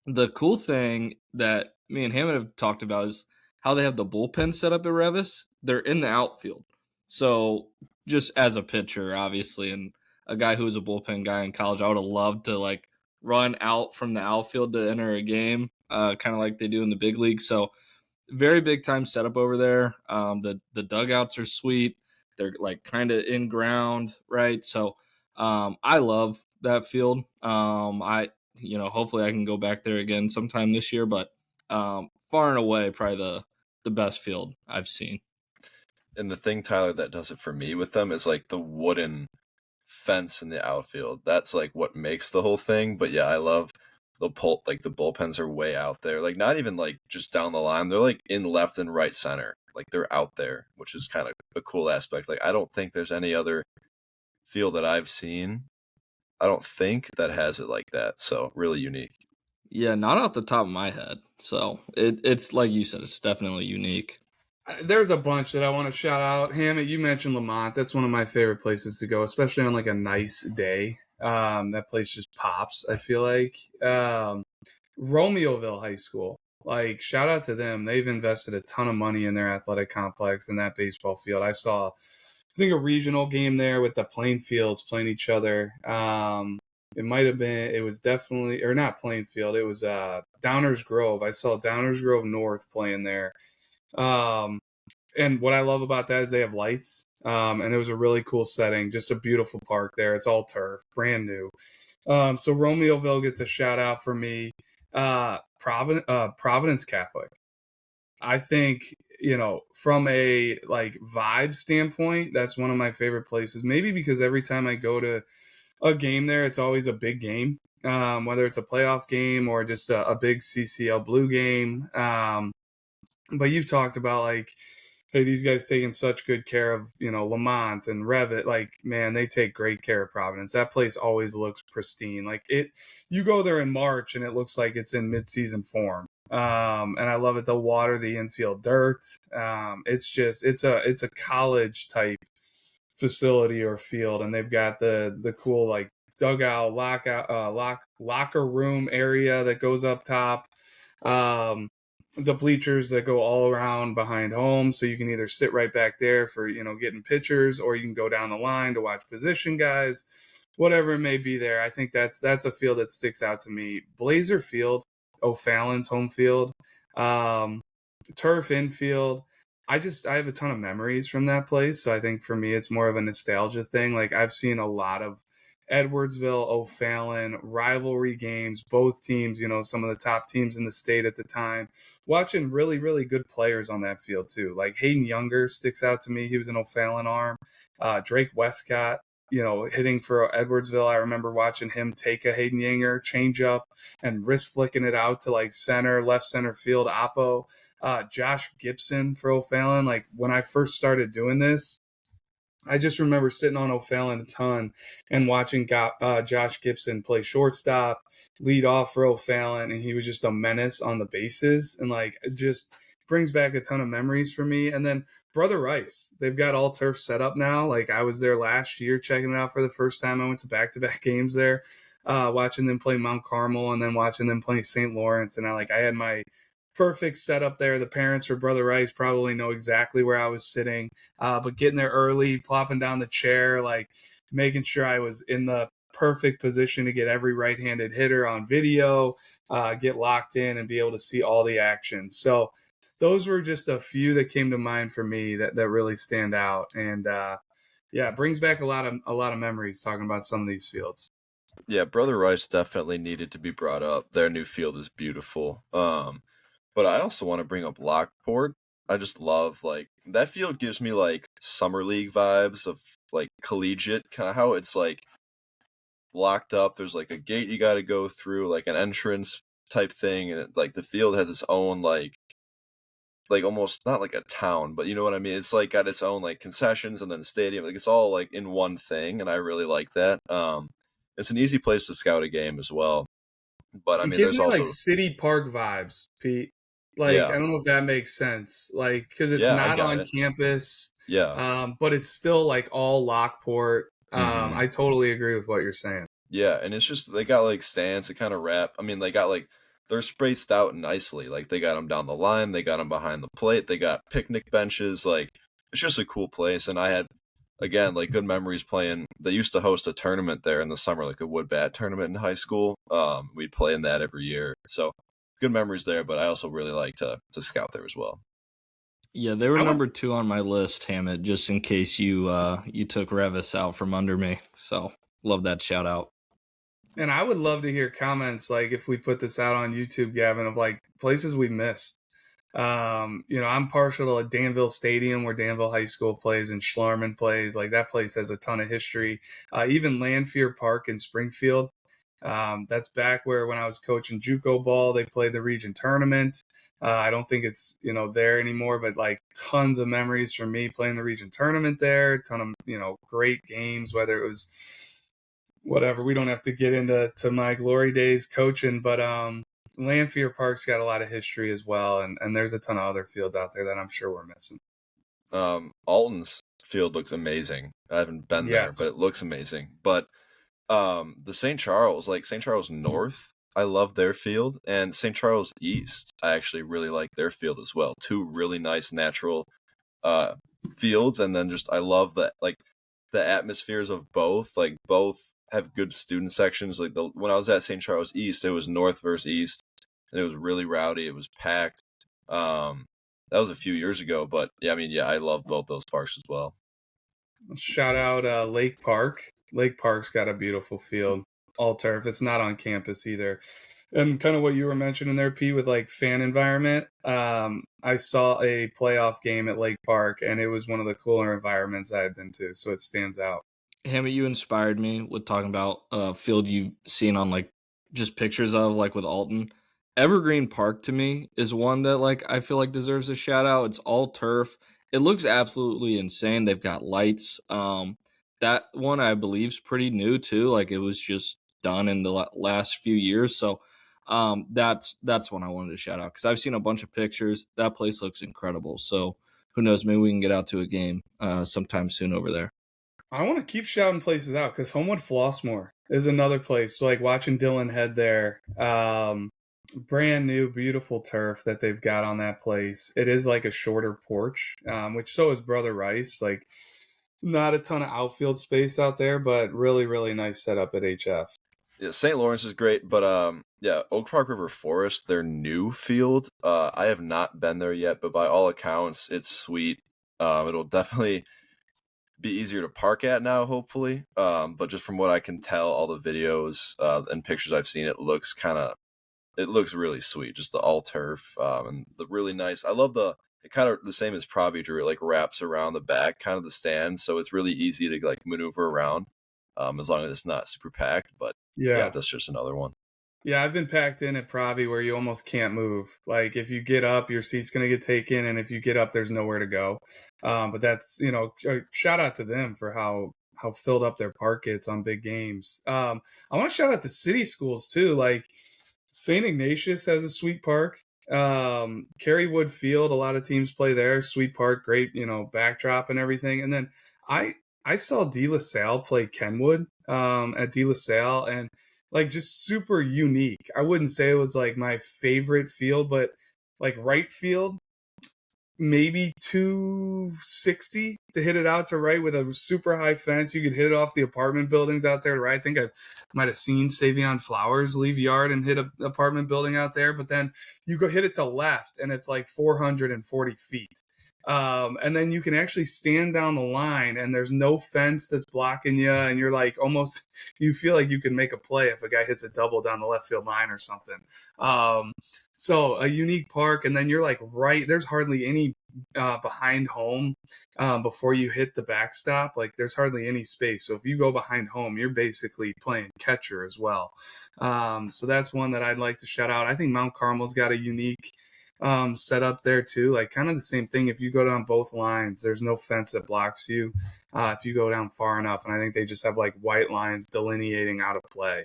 The cool thing that me and Hammond have talked about is how they have the bullpen set up at Revis. They're in the outfield. So just as a pitcher, obviously, and a guy who was a bullpen guy in college, I would have loved to like run out from the outfield to enter a game, kind of like they do in the big league. So very big time setup over there. The dugouts are sweet. They're like kind of in ground, right? So I love that field. Hopefully I can go back there again sometime this year, but far and away, probably the best field I've seen. And the thing, Tyler, that does it for me with them is like the wooden fence in the outfield. That's like what makes the whole thing. But yeah, I love the bullpens are way out there. Like not even like just down the line. They're like in left and right center. Like they're out there, which is kind of a cool aspect. Like I don't think there's any other field that I've seen I don't think that has it like that. So really unique. Yeah, not off the top of my head. So it's like you said, it's definitely unique. There's a bunch that I want to shout out. Hammett, you mentioned Lamont. That's one of my favorite places to go, especially on like a nice day. That place just pops, I feel like. Romeoville High School. Like, shout out to them. They've invested a ton of money in their athletic complex and that baseball field. I saw, I think, a regional game there with the Plainfields playing each other. It might have been, it was definitely, or not Plainfield, it was Downers Grove. I saw Downers Grove North playing there. And what I love about that is they have lights. And it was a really cool setting, just a beautiful park there. It's all turf, brand new. So Romeoville gets a shout out for me. Providence Catholic. I think, from a like vibe standpoint, that's one of my favorite places. Maybe because every time I go to a game there, it's always a big game. Whether it's a playoff game or just a big CCL Blue game. But you've talked about like, hey, these guys taking such good care of, Lamont and Revit. Like, man, they take great care of Providence. That place always looks pristine. Like you go there in March and it looks like it's in mid-season form. And I love it. They'll water the infield dirt. It's a college type facility or field, and they've got the cool like dugout locker room area that goes up top. The bleachers that go all around behind home, so you can either sit right back there for getting pictures, or you can go down the line to watch position guys, whatever it may be there. I think that's a field that sticks out to me. Blazer Field, O'Fallon's home field, turf infield. I have a ton of memories from that place, so I think for me it's more of a nostalgia thing. Like, I've seen a lot of Edwardsville, O'Fallon rivalry games, both teams, some of the top teams in the state at the time, watching really, really good players on that field too. Like Hayden Younger sticks out to me. He was an O'Fallon arm. Drake Westcott, hitting for Edwardsville. I remember watching him take a Hayden Younger change up and wrist flicking it out to like left center field, Oppo. Josh Gibson for O'Fallon. Like, when I first started doing this, I just remember sitting on O'Fallon a ton and watching Josh Gibson play shortstop, lead off for O'Fallon, and he was just a menace on the bases. And like, it just brings back a ton of memories for me. And then Brother Rice, they've got all turf set up now. Like, I was there last year checking it out for the first time. I went to back-to-back games there, watching them play Mount Carmel and then watching them play St. Lawrence. And I had my perfect setup there. The parents for Brother Rice probably know exactly where I was sitting, but getting there early, plopping down the chair, like making sure I was in the perfect position to get every right-handed hitter on video, get locked in and be able to see all the action. So those were just a few that came to mind for me that really stand out. And it brings back a lot of memories talking about some of these fields. Yeah, Brother Rice definitely needed to be brought up. Their new field is beautiful. But I also want to bring up Lockport. I just love, like, that field gives me, like, summer league vibes of, like, collegiate, kind of how it's, like, locked up. There's, like, a gate you got to go through, like, an entrance type thing. And, like, the field has its own, like, almost not like a town, but you know what I mean? It's, like, got its own, like, concessions and then stadium. Like, it's all, like, in one thing, and I really like that. It's an easy place to scout a game as well. But, I mean, gives there's me also... like city park vibes, Pete. Like, Yeah. I don't know if that makes sense. Like, because it's Yeah, I not got on it. campus. Yeah. But it's still like all Lockport. Mhm. I totally agree with what you're saying. Yeah, and it's just, they got, like, stands that kind of wrap. I mean, they got, like, they're spaced out nicely. Like, they got them down the line. They got them behind the plate. They got picnic benches. Like, it's just a cool place. And I had, again, like, good memories playing. They used to host a tournament there in the summer, like a wood bat tournament in high school. We'd play in that every year. So good memories there, but I also really like to scout there as well. Yeah, they were number 2 on my list, Hammett, just in case you took Revis out from under me. So love that shout out. And I would love to hear comments, like, if we put this out on YouTube, Gavin, of like places we missed. I'm partial to Danville Stadium, where Danville High School plays and Schlarman plays. Like, that place has a ton of history. Even Lanphier Park in Springfield. That's back where, when I was coaching JUCO ball, they played the region tournament. I don't think it's, there anymore, but like tons of memories from me playing the region tournament there. A ton of, great games, whether it was whatever. We don't have to get into my glory days coaching, but Lanphier Park's got a lot of history as well, and there's a ton of other fields out there that I'm sure we're missing. Alton's field looks amazing. I haven't been there, Yes. but it looks amazing. But the St. Charles, like St. Charles North, I love their field, and St. Charles East, I actually really like their field as well. Two really nice natural fields, and then just I love the atmospheres of both. Like both have good student sections. Like when I was at St. Charles East, it was North versus East, and it was really rowdy. It was packed. That was a few years ago, but yeah, I love both those parks as well. Shout out Lake Park. Lake Park's got a beautiful field, all turf. It's not on campus either. And kind of what you were mentioning there, Pete, with like fan environment. I saw a playoff game at Lake Park, and it was one of the cooler environments I had been to, so it stands out. Hammy, you inspired me with talking about field you've seen on like just pictures of like with Alton. Evergreen Park to me is one that like I feel like deserves a shout out. It's all turf. It looks absolutely insane. They've got lights. That one I believe is pretty new too. Like it was just done in the last few years. So that's one I wanted to shout out because I've seen a bunch of pictures. That place looks incredible. So who knows? Maybe we can get out to a game sometime soon over there. I want to keep shouting places out because Homewood Flossmoor is another place. So like watching Dylan head there, brand new, beautiful turf that they've got on that place. It is like a shorter porch, which so is Brother Rice. Like not a ton of outfield space out there, but really, really nice setup at HF. Yeah, St. Lawrence is great, but Oak Park River Forest, their new field. I have not been there yet, but by all accounts, it's sweet. It'll definitely be easier to park at now, hopefully. But just from what I can tell, all the videos and pictures I've seen, it looks really sweet. Just the all turf and the really nice. I love it kind of the same as Pravi Drew. It like wraps around the back, kind of the stand, so it's really easy to like maneuver around. As long as it's not super packed, but yeah, that's just another one. Yeah, I've been packed in at Pravi where you almost can't move. Like if you get up, your seat's going to get taken, and if you get up, there's nowhere to go. But that's, shout out to them for how filled up their park gets on big games. I want to shout out the city schools too. Like St. Ignatius has a sweet park. Kerrywood Field, a lot of teams play there. Sweet park, great, backdrop and everything. And then I saw De La Salle play Kenwood at De La Salle, and like just super unique. I wouldn't say it was like my favorite field, but like right field, maybe 260 to hit it out to right with a super high fence. You could hit it off the apartment buildings out there to right. I think I might have seen Savion Flowers leave yard and hit an apartment building out there, but then you go hit it to left and it's like 440 feet. And then you can actually stand down the line and there's no fence that's blocking you. And you're like almost, you feel like you can make a play if a guy hits a double down the left field line or something. So a unique park. And then you're like, right, there's hardly any behind home before you hit the backstop. Like there's hardly any space. So if you go behind home, you're basically playing catcher as well. So that's one that I'd like to shout out. I think Mount Carmel's got a unique set up there too, like kind of the same thing. If you go down both lines, there's no fence that blocks you if you go down far enough, and I think they just have like white lines delineating out of play.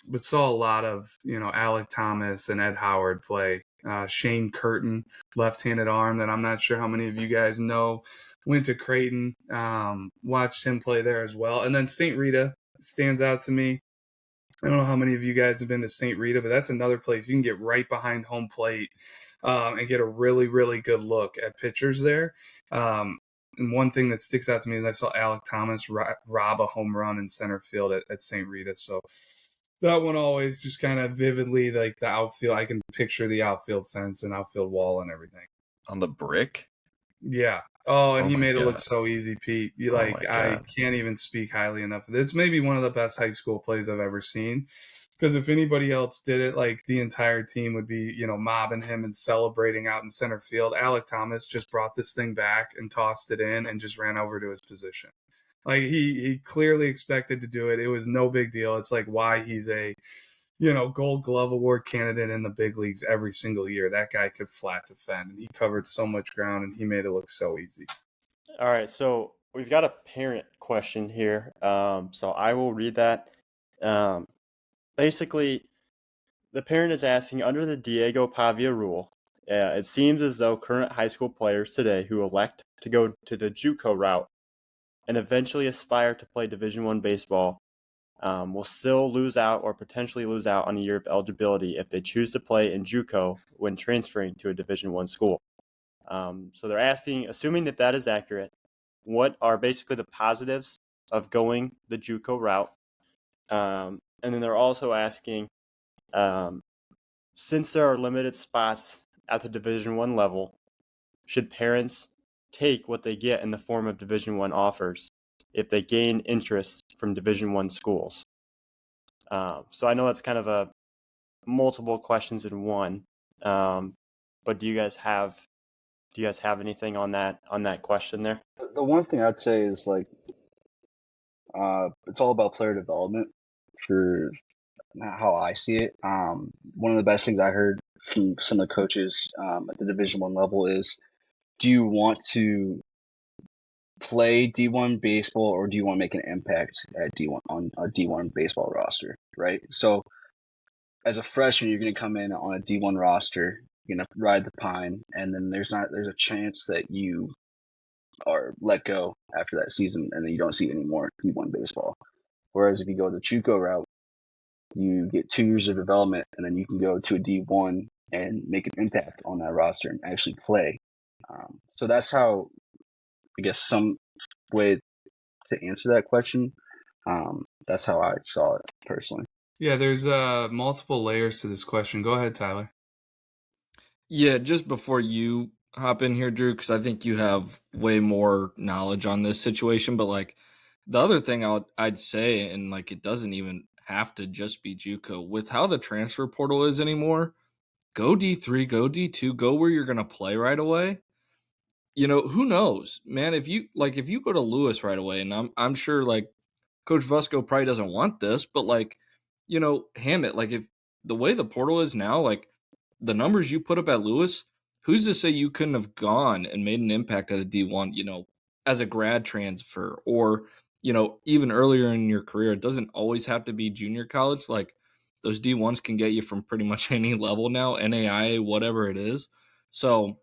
But saw a lot of Alec Thomas and Ed Howard play. Shane Curtin, left-handed arm that I'm not sure how many of you guys know, went to Creighton, watched him play there as well. And then St. Rita stands out to me. I don't know how many of you guys have been to St. Rita, but that's another place you can get right behind home plate and get a really, really good look at pitchers there. And one thing that sticks out to me is I saw Alec Thomas rob a home run in center field at St. Rita. So that one always just kind of vividly, like the outfield, I can picture the outfield fence and outfield wall and everything. On the brick? Yeah. Oh, and he made God. it look so easy, Pete. I can't even speak highly enough. It's maybe one of the best high school plays I've ever seen. Because if anybody else did it, like the entire team would be, mobbing him and celebrating out in center field. Alec Thomas just brought this thing back and tossed it in and just ran over to his position. Like he clearly expected to do it. It was no big deal. It's like why he's a Gold Glove Award candidate in the big leagues every single year. That guy could flat defend, and he covered so much ground, and he made it look so easy. All right, so we've got a parent question here. So I will read that. Basically, the parent is asking, under the Diego Pavia rule, it seems as though current high school players today who elect to go to the JUCO route and eventually aspire to play Division I baseball will still lose out or potentially lose out on a year of eligibility if they choose to play in JUCO when transferring to a Division I school. So they're asking, assuming that that is accurate, what are basically the positives of going the JUCO route? And then they're also asking, since there are limited spots at the Division I level, should parents take what they get in the form of Division I offers if they gain interest from Division I schools? So I know that's kind of a multiple questions in one, but do you guys have anything on that question there? The one thing I'd say is like it's all about player development for how I see it. One of the best things I heard from some of the coaches at the Division I level is, do you want to play D1 baseball or do you want to make an impact at D1 on a D1 baseball roster, right? So as a freshman, you're going to come in on a D1 roster, you're going to ride the pine, and then there's a chance that you are let go after that season and then you don't see any more D1 baseball. Whereas if you go the JUCO route, you get 2 years of development and then you can go to a D1 and make an impact on that roster and actually play. So that's how, I guess, some way to answer that question. That's how I saw it personally. Yeah, there's multiple layers to this question. Go ahead, Tyler. Yeah, just before you hop in here, Drew, because I think you have way more knowledge on this situation. But like the other thing I'd say, and like it doesn't even have to just be JUCO, with how the transfer portal is anymore. Go D3, go D2, go where you're gonna play right away. You know, who knows, man? If you go to Lewis right away, and I'm sure like Coach Fusco probably doesn't want this, but like, you know, Hammett, like if the way the portal is now, like the numbers you put up at Lewis, who's to say you couldn't have gone and made an impact at a D1, you know, as a grad transfer or, you know, even earlier in your career? It doesn't always have to be junior college. Like those D1s can get you from pretty much any level now, NAIA, whatever it is. So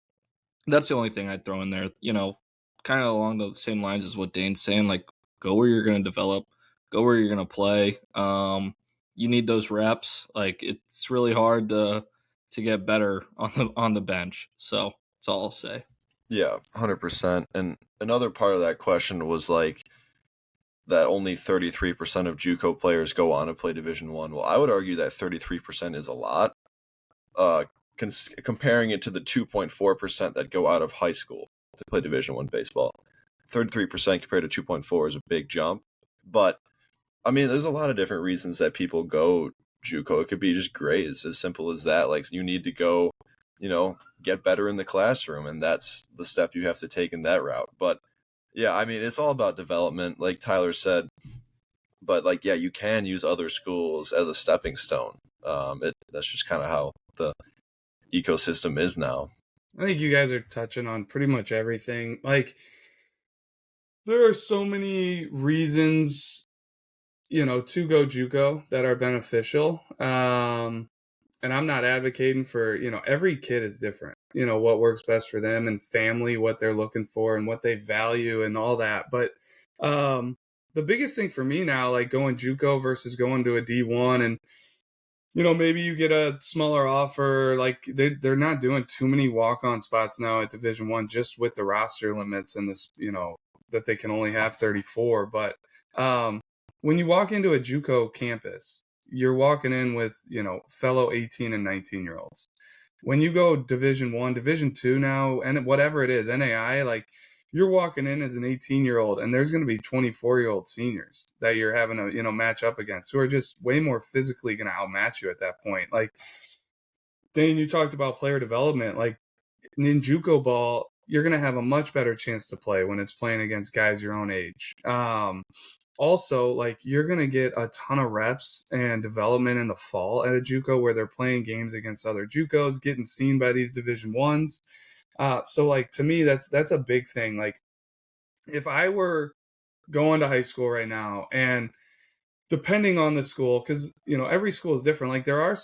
that's the only thing I'd throw in there, you know, kind of along the same lines as what Dane's saying, like go where you're going to develop, go where you're going to play. You need those reps. Like it's really hard to get better on the bench. So that's all I'll say. Yeah, 100%. And another part of that question was like that only 33% of JUCO players go on to play Division I. Well, I would argue that 33% is a lot. Comparing it to the 2.4% that go out of high school to play Division I baseball. 33% compared to 2.4 is a big jump. But, I mean, there's a lot of different reasons that people go JUCO. It could be just grades, as simple as that. Like, you need to go, you know, get better in the classroom, and that's the step you have to take in that route. But, yeah, I mean, it's all about development, like Tyler said. But, like, yeah, you can use other schools as a stepping stone. That's just kind of how the ecosystem is now. I think you guys are touching on pretty much everything. Like, there are so many reasons, you know, to go JUCO that are beneficial. And I'm not advocating for, you know, every kid is different, you know, what works best for them and family, what they're looking for and what they value and all that. But the biggest thing for me now, like going JUCO versus going to a D1, and you know, maybe you get a smaller offer. Like they're not doing too many walk-on spots now at Division I, just with the roster limits and this, you know, that they can only have 34. But when you walk into a JUCO campus, you're walking in with, you know, fellow 18 and 19-year-olds. When you go Division I, Division II now, and whatever it is, NAI, like you're walking in as an 18-year-old, and there's going to be 24-year-old seniors that you're having to, you know, match up against, who are just way more physically going to outmatch you at that point. Like, Dane, you talked about player development. Like, in JUCO ball, you're going to have a much better chance to play when it's playing against guys your own age. Also, like, you're going to get a ton of reps and development in the fall at a JUCO where they're playing games against other JUCOs, getting seen by these Division I's. So like to me, that's a big thing. Like if I were going to high school right now, and depending on the school, because every school is different. Like there are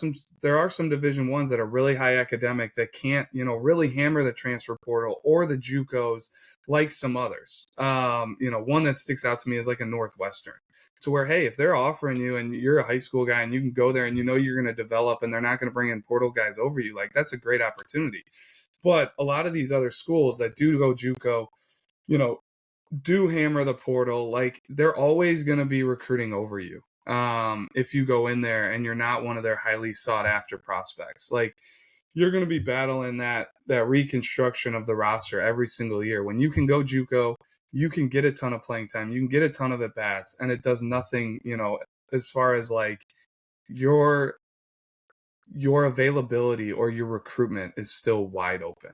some Division Ones that are really high academic that can't really hammer the transfer portal or the JUCOs like some others. One that sticks out to me is like a Northwestern, to where, hey, if they're offering you and you're a high school guy and you can go there and you're going to develop and they're not going to bring in portal guys over you, like that's a great opportunity. But a lot of these other schools that do go JUCO, you know, do hammer the portal, like they're always going to be recruiting over you. If you go in there and you're not one of their highly sought after prospects, like you're going to be battling that reconstruction of the roster every single year. When you can go JUCO, you can get a ton of playing time, you can get a ton of at bats, and it does nothing, as far as like your availability or your recruitment is still wide open.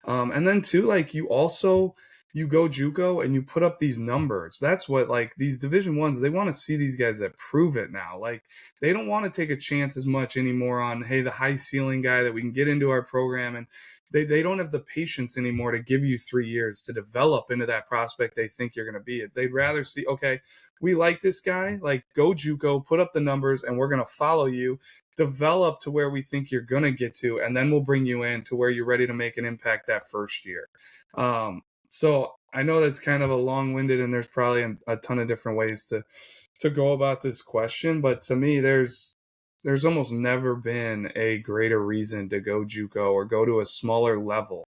And then too, like you go JUCO and you put up these numbers. That's what, like, these Division Ones, they want to see these guys that prove it now. Like they don't want to take a chance as much anymore on, hey, the high ceiling guy that we can get into our program, and they don't have the patience anymore to give you 3 years to develop into that prospect they think you're going to be. They'd rather see, okay, we like this guy, like go JUCO, put up the numbers, and we're going to follow you, develop to where we think you're going to get to, and then we'll bring you in to where you're ready to make an impact that first year. So I know that's kind of a long-winded, and there's probably a ton of different ways to go about this question, but to me, there's almost never been a greater reason to go JUCO or go to a smaller level,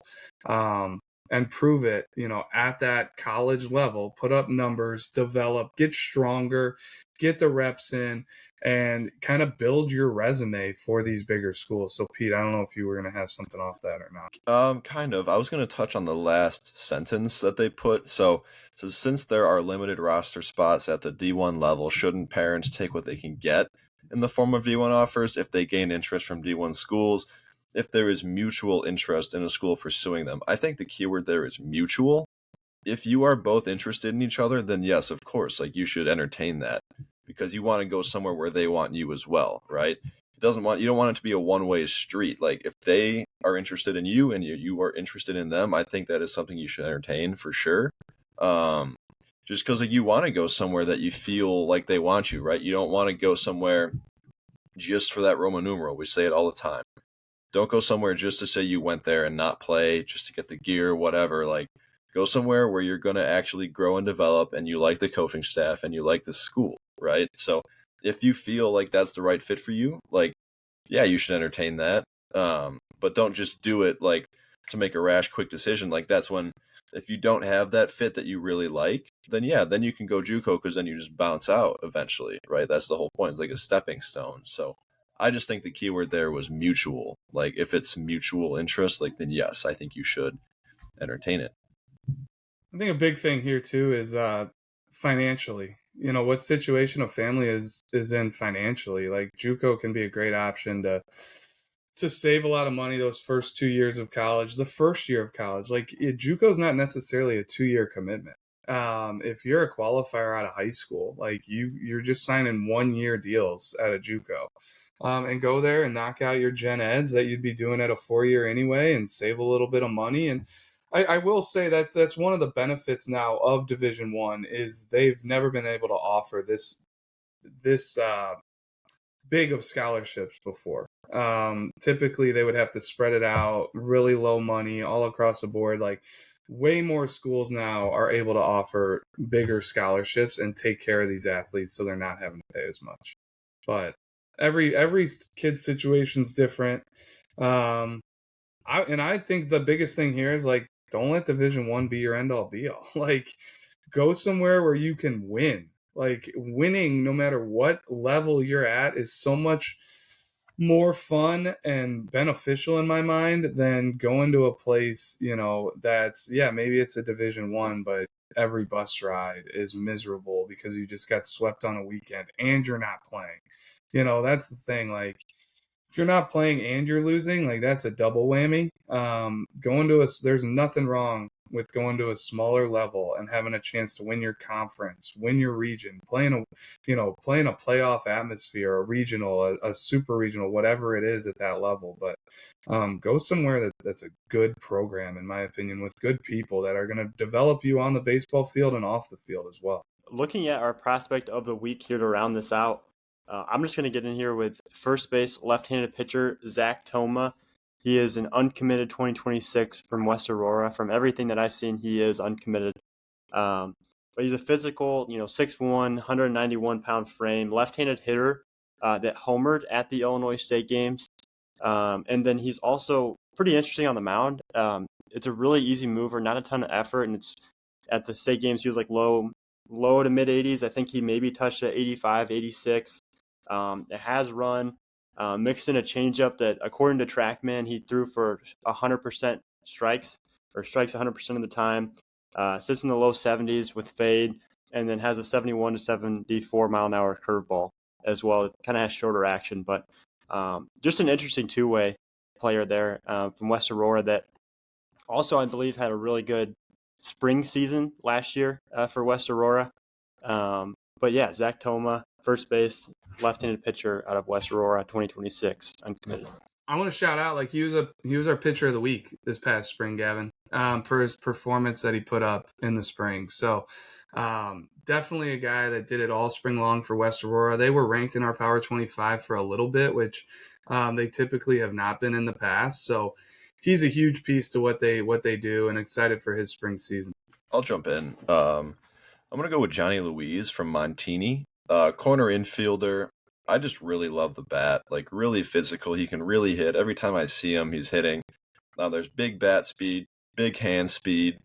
and prove it, at that college level, put up numbers, develop, get stronger, get the reps in, and kind of build your resume for these bigger schools. So Pete, I don't know if you were going to have something off that or not. Kind of. I was going to touch on the last sentence that they put. So since there are limited roster spots at the D1 level, shouldn't parents take what they can get in the form of D1 offers if they gain interest from D1 schools, if there is mutual interest in a school pursuing them? I think the keyword there is mutual. If you are both interested in each other, then yes, of course, like you should entertain that, because you want to go somewhere where they want you as well, right? You don't want it to be a one-way street. Like if they are interested in you and you are interested in them, I think that is something you should entertain for sure. Just because like you want to go somewhere that you feel like they want you, right? You don't want to go somewhere just for that Roman numeral. We say it all the time. Don't go somewhere just to say you went there and not play, just to get the gear, whatever. Like go somewhere where you're going to actually grow and develop, and you like the coaching staff and you like the school, right? So if you feel like that's the right fit for you, like, yeah, you should entertain that. But don't just do it like to make a rash, quick decision. Like that's when, if you don't have that fit that you really like, then yeah, then you can go JUCO, because then you just bounce out eventually, right? That's the whole point. It's like a stepping stone. So I just think the keyword there was mutual. Like if it's mutual interest, like then yes, I think you should entertain it. I think a big thing here too is financially. What situation a family is in financially. Like JUCO can be a great option to save a lot of money those first 2 years of college, the first year of college. Like JUCO is not necessarily a 2-year commitment. If you're a qualifier out of high school, like you're just signing 1-year deals at a JUCO. And go there and knock out your gen eds that you'd be doing at a 4-year anyway, and save a little bit of money. And I will say that that's one of the benefits now of Division One, is they've never been able to offer this big of scholarships before. Typically they would have to spread it out, really low money all across the board. Like way more schools now are able to offer bigger scholarships and take care of these athletes, so they're not having to pay as much. But every kid's situation's different. I think the biggest thing here is like, don't let Division One be your end all be all. Like go somewhere where you can win. Like winning, no matter what level you're at, is so much more fun and beneficial in my mind than going to a place, that's, yeah, maybe it's a Division One, but every bus ride is miserable because you just got swept on a weekend and you're not playing. That's the thing. Like if you're not playing and you're losing, like that's a double whammy. There's nothing wrong with going to a smaller level and having a chance to win your conference, win your region, playing a playoff atmosphere, a regional, a super regional, whatever it is at that level. But go somewhere that's a good program, in my opinion, with good people that are going to develop you on the baseball field and off the field as well. Looking at our prospect of the week here to round this out, I'm just going to get in here with first base left-handed pitcher Zach Toma. He is an uncommitted 2026 from West Aurora. From everything that I've seen, he is uncommitted. But he's a physical, 6'1", 191-pound frame, left-handed hitter that homered at the Illinois State games. And then he's also pretty interesting on the mound. It's a really easy mover, not a ton of effort, and it's at the state games he was like low to mid 80s. I think he maybe touched at 85, 86. It has run, mixed in a changeup that, according to TrackMan, he threw for 100% strikes, or strikes 100% of the time. Sits in the low 70s with fade, and then has a 71 to 74 mile an hour curveball as well. It kind of has shorter action, but just an interesting two-way player there from West Aurora that also, I believe, had a really good spring season last year for West Aurora. But yeah, Zach Toma, first base, left-handed pitcher out of West Aurora, 2026, uncommitted. I want to shout out, like, he was our pitcher of the week this past spring, Gavin, for his performance that he put up in the spring. So definitely a guy that did it all spring long for West Aurora. They were ranked in our Power 25 for a little bit, which they typically have not been in the past. So he's a huge piece to what they do, and excited for his spring season. I'll jump in. I'm going to go with Johnny Louise from Montini, corner infielder. I just really love the bat, like really physical. He can really hit. Every time I see him, he's hitting. There's big bat speed, big hand speed,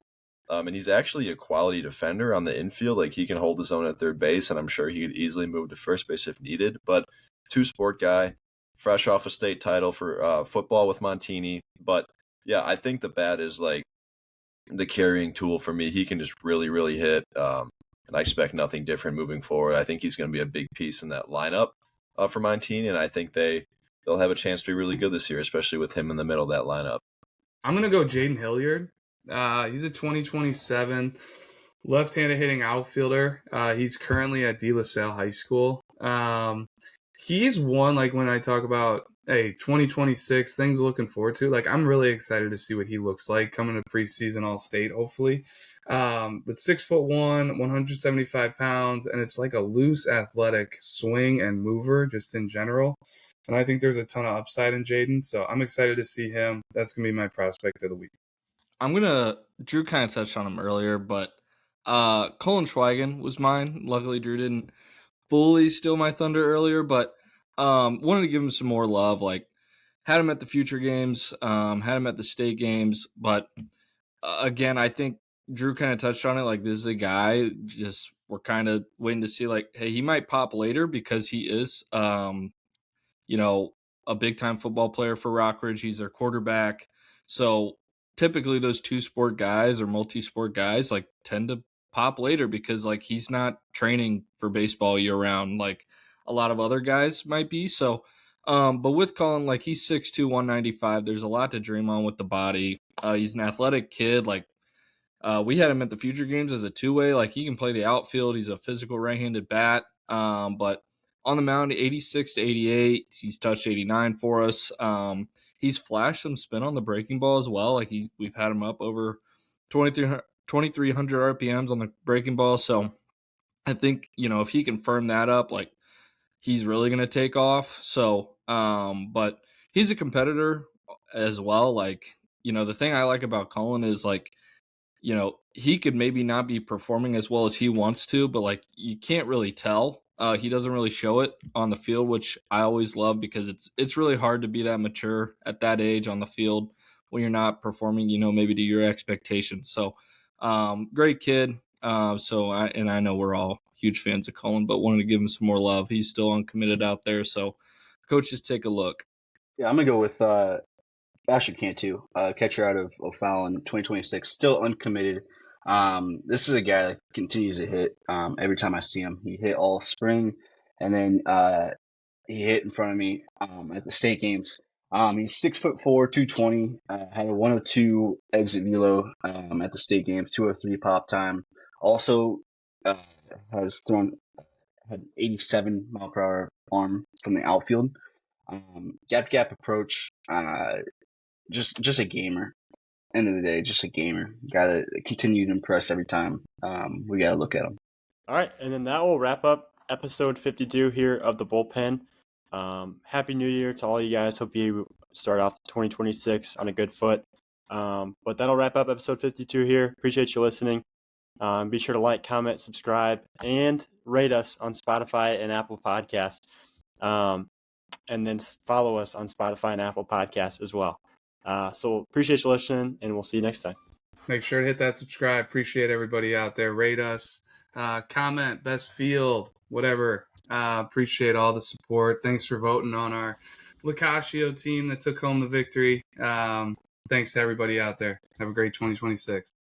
and he's actually a quality defender on the infield. Like, he can hold his own at third base, and I'm sure he could easily move to first base if needed. But two-sport guy, fresh off a state title for football with Montini. But yeah, I think the bat is like the carrying tool for me. He can just really, really hit, and I expect nothing different moving forward. I think he's going to be a big piece in that lineup for Montini, and I think they'll have a chance to be really good this year, especially with him in the middle of that lineup. I'm going to go Jaden Hilliard. He's a 2027 left-handed hitting outfielder. He's currently at De La Salle High School. He's one, like, when I talk about, hey, 2026, things looking forward to. Like, I'm really excited to see what he looks like coming to preseason All-State, hopefully. But 6'1", 175 pounds, and it's like a loose athletic swing and mover just in general. And I think there's a ton of upside in Jaden, so I'm excited to see him. That's going to be my prospect of the week. Drew kind of touched on him earlier, but Colin Schweigen was mine. Luckily, Drew didn't fully steal my thunder earlier, but wanted to give him some more love. Like, had him at the future games, had him at the state games, but again, I think Drew kind of touched on it. Like, this is a guy, just we're kind of waiting to see, like, hey, he might pop later because he is, a big-time football player for Rockridge. He's their quarterback. So typically those two-sport guys or multi-sport guys, like, tend to pop later because, like, he's not training for baseball year-round like a lot of other guys might be. So, but with Colin, like, he's 6'2", 195. There's a lot to dream on with the body. He's an athletic kid. Like, we had him at the future games as a two-way. Like, he can play the outfield. He's a physical right-handed bat. But on the mound, 86 to 88. He's touched 89 for us. He's flashed some spin on the breaking ball as well. Like, we've had him up over 2,300 RPMs on the breaking ball. So I think, if he can firm that up, like, he's really going to take off. So, but he's a competitor as well. Like, the thing I like about Colin is, like, he could maybe not be performing as well as he wants to, but, like, you can't really tell. He doesn't really show it on the field, which I always love because it's really hard to be that mature at that age on the field when you're not performing, maybe to your expectations. So, great kid. I know we're all huge fans of Colin, but wanted to give him some more love. He's still uncommitted out there. So, coaches, take a look. Yeah, I'm going to go with Asher Cantu, catcher out of O'Fallon, 2026, still uncommitted. This is a guy that continues to hit every time I see him. He hit all spring, and then he hit in front of me at the state games. He's 6'4", 220. Had a 102 exit velo at the state games, 203 pop time. Also, had 87 mile per hour arm from the outfield. Gap approach. Just a gamer. End of the day, just a gamer. Guy that continue to impress every time. We gotta look at him. All right, and then that will wrap up episode 52 here of the Bullpen. Happy New Year to all you guys. Hope you start off 2026 on a good foot. But that'll wrap up episode 52 here. Appreciate you listening. Be sure to like, comment, subscribe, and rate us on Spotify and Apple Podcasts. And then follow us on Spotify and Apple Podcasts as well. So appreciate you listening, and we'll see you next time. Make sure to hit that subscribe. Appreciate everybody out there. Rate us, comment, best field, whatever. Appreciate all the support. Thanks for voting on our Locascio team that took home the victory. Thanks to everybody out there. Have a great 2026.